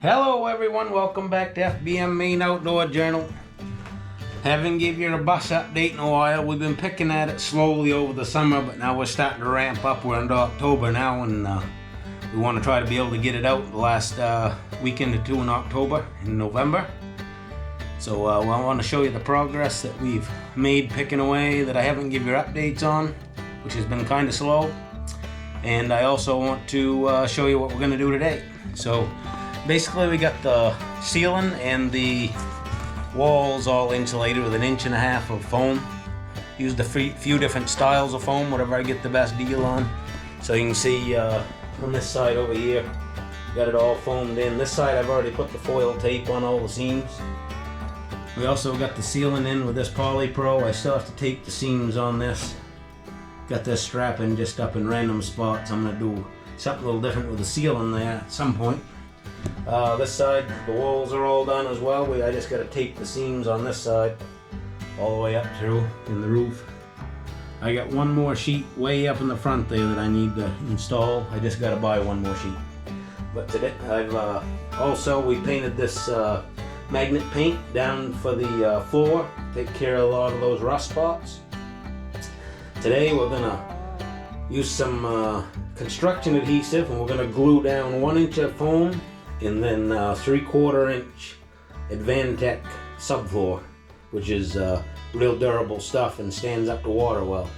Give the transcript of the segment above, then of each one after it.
Hello everyone, welcome back to FBM Main Outdoor Journal. Haven't give you a bus update in a while. We've been picking at it slowly over the summer, but now we're starting to ramp up. We're into October now, and we want to try to be able to get it out the last weekend or two in October and November. So I want to show you the progress that we've made picking away that I haven't give you updates on, which has been kind of slow. And I also want to show you what we're going to do today. So basically we got the ceiling and the walls all insulated with 1.5 inches of foam. Used a few different styles of foam, whatever I get the best deal on. So you can see on this side over here, got it all foamed in. This side I've already put the foil tape on all the seams. We also got the ceiling in with this Polypro. I still have to tape the seams on this. Got this strapping just up in random spots. I'm going to do something a little different with the ceiling there at some point. This side, the walls are all done as well. I just got to tape the seams on this side all the way up through in the roof. I got one more sheet way up in the front there that I need to install. I just got to buy one more sheet. But today I've we painted this magnet paint down for the floor, take care of a lot of those rust spots. Today we're gonna use some construction adhesive, and we're gonna glue down 1 inch of foam and then 3/4 inch Advantech subfloor, which is real durable stuff and stands up to water well.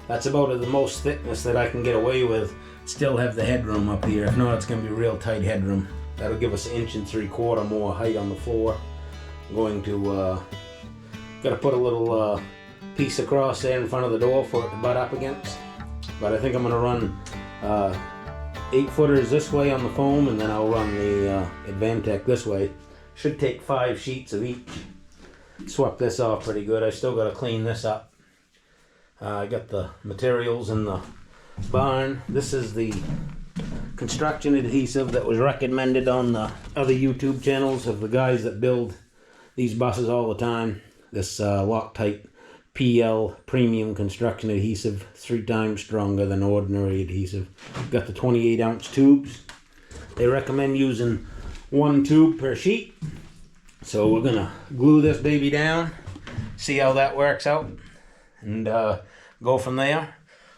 That's about the most thickness that I can get away with. Still have the headroom up here. If not, it's gonna be real tight headroom. That'll give us 1 3/4 inches more height on the floor. I'm going to gotta put a little piece across there in front of the door for it to butt up against. But I think I'm gonna run 8-footers this way on the foam, and then I'll run the Advantech this way. Should take 5 sheets of each. Swept this off pretty good. I still gotta clean this up. I got the materials in the barn. This is the construction adhesive that was recommended on the other YouTube channels of the guys that build these buses all the time. This Loctite PL premium construction adhesive, 3 times stronger than ordinary adhesive. Got the 28-ounce tubes. They recommend using 1 tube per sheet. So we're gonna glue this baby down, see how that works out, and go from there.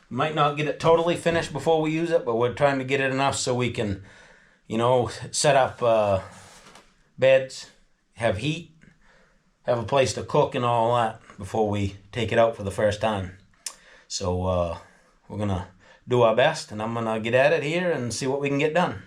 Might not get it totally finished before we use it, but we're trying to get it enough so we can, set up beds, have heat, have a place to cook and all that before we take it out for the first time. So we're gonna do our best, and I'm gonna get at it here and see what we can get done.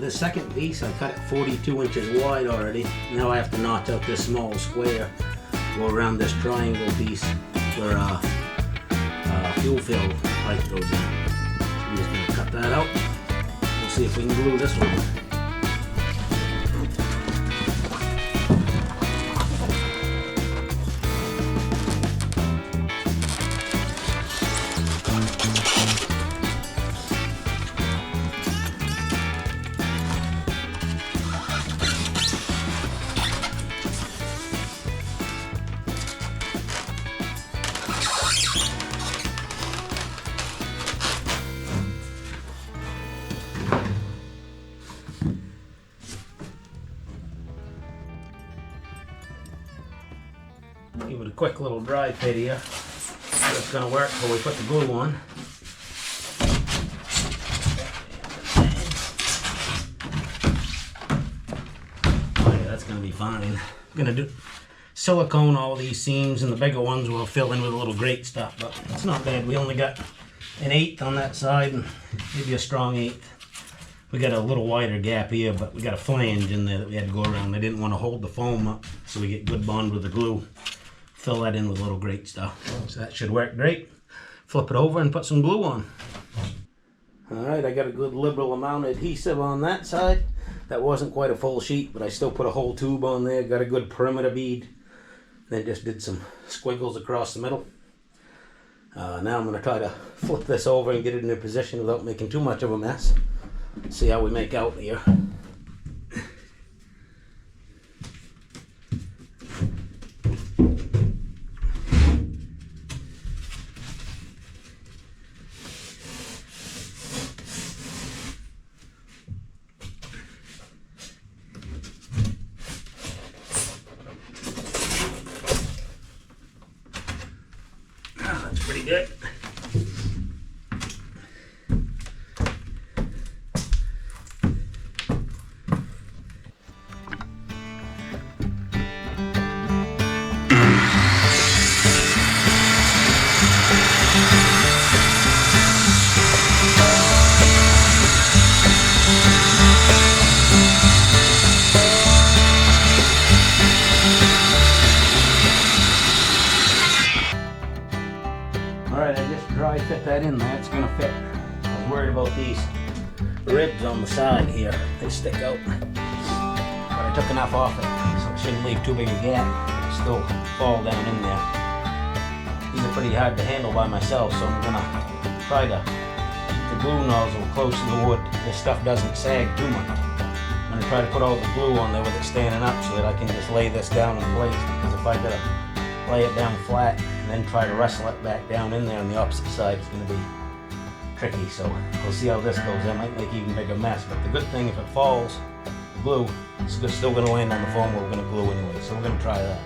the second piece. I cut it 42 inches wide already. Now I have to notch out this small square, go around this triangle piece where fuel fill pipe goes in. I'm just going to cut that out. We'll see if we can glue this one. Give it a quick little dry fit here. It's going to work before we put the glue on. Oh yeah, that's going to be fine. I'm going to do silicone all these seams, and the bigger ones we'll fill in with a little grate stuff, but it's not bad. We only got an 1/8 on that side and maybe a strong 1/8. We got a little wider gap here, but we got a flange in there that we had to go around. They didn't want to hold the foam up, so we get good bond with the glue. Fill that in with a little grate stuff. So that should work great. Flip it over and put some glue on. Alright, I got a good liberal amount of adhesive on that side. That wasn't quite a full sheet, but I still put a whole tube on there. Got a good perimeter bead. Then just did some squiggles across the middle. Now I'm going to try to flip this over and get it in a position without making too much of a mess. See how we make out here. That's pretty good. Alright, I just dry fit that in there. It's gonna fit. I was worried about these ribs on the side here. They stick out. But I took enough off it, so it shouldn't leave too big a gap. It'll still fall down in there. These are pretty hard to handle by myself, so I'm gonna try to keep the glue nozzle close to the wood. This stuff doesn't sag too much. I'm gonna try to put all the glue on there with it standing up so that I can just lay this down in place, because if I gotta lay it down flat and then try to wrestle it back down in there on the opposite side, it's going to be tricky. So we'll see how this goes. That might make even bigger mess, but the good thing, if it falls, the glue is still going to land on the foam where we're going to glue anyway, so we're going to try that.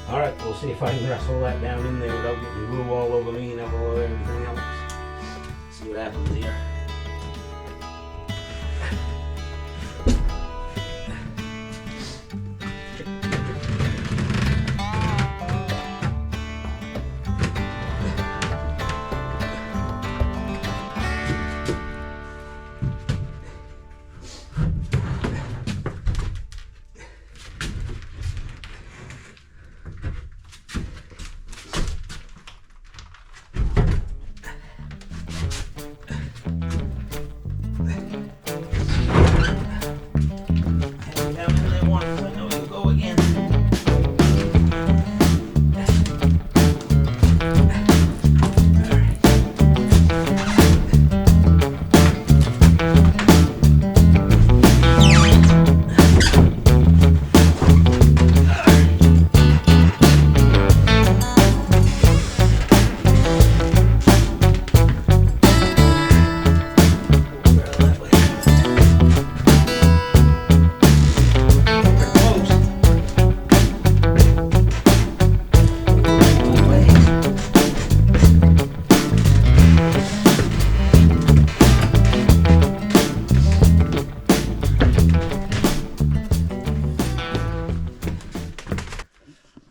Alright, we'll see if I can wrestle that down in there without getting glue all over me and all over everything else. See what happens here.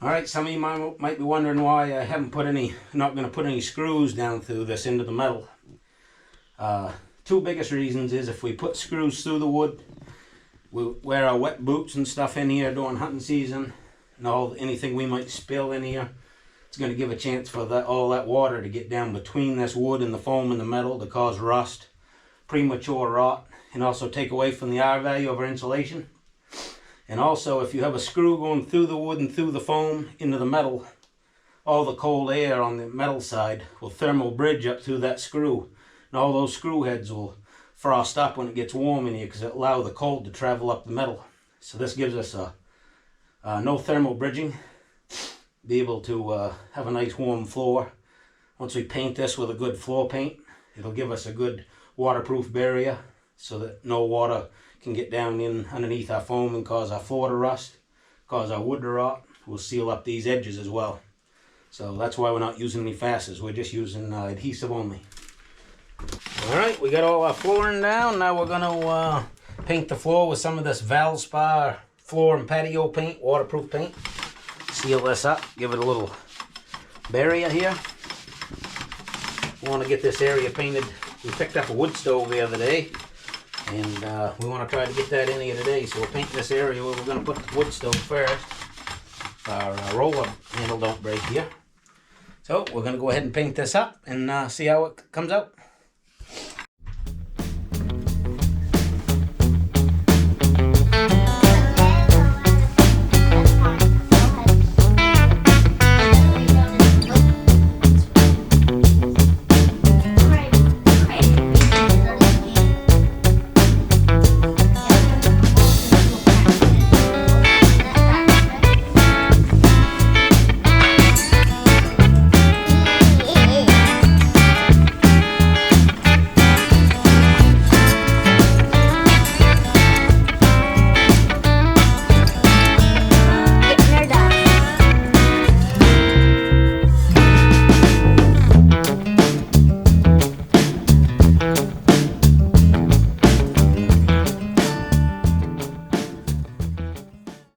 Alright, some of you might be wondering why I haven't put any, not going to put any screws down through this into the metal. Two biggest reasons is if we put screws through the wood, we wear our wet boots and stuff in here during hunting season, and anything we might spill in here, it's going to give a chance for all that water to get down between this wood and the foam and the metal to cause rust, premature rot, and also take away from the R value of our insulation. And also, if you have a screw going through the wood and through the foam into the metal, all the cold air on the metal side will thermal bridge up through that screw, and all those screw heads will frost up when it gets warm in here because it allows the cold to travel up the metal. So this gives us no thermal bridging, be able to have a nice warm floor. Once we paint this with a good floor paint, it'll give us a good waterproof barrier so that no water can get down in underneath our foam and cause our floor to rust, cause our wood to rot. We'll seal up these edges as well. So that's why we're not using any fasteners, we're just using adhesive only. Alright, we got all our flooring down. Now we're going to paint the floor with some of this Valspar floor and patio paint, waterproof paint. Seal this up, give it a little barrier here. We want to get this area painted. We picked up a wood stove the other day, and we want to try to get that in here today. So we'll paint this area where we're going to put the wood stove first. Our roller handle don't break here. So we're going to go ahead and paint this up and see how it comes out.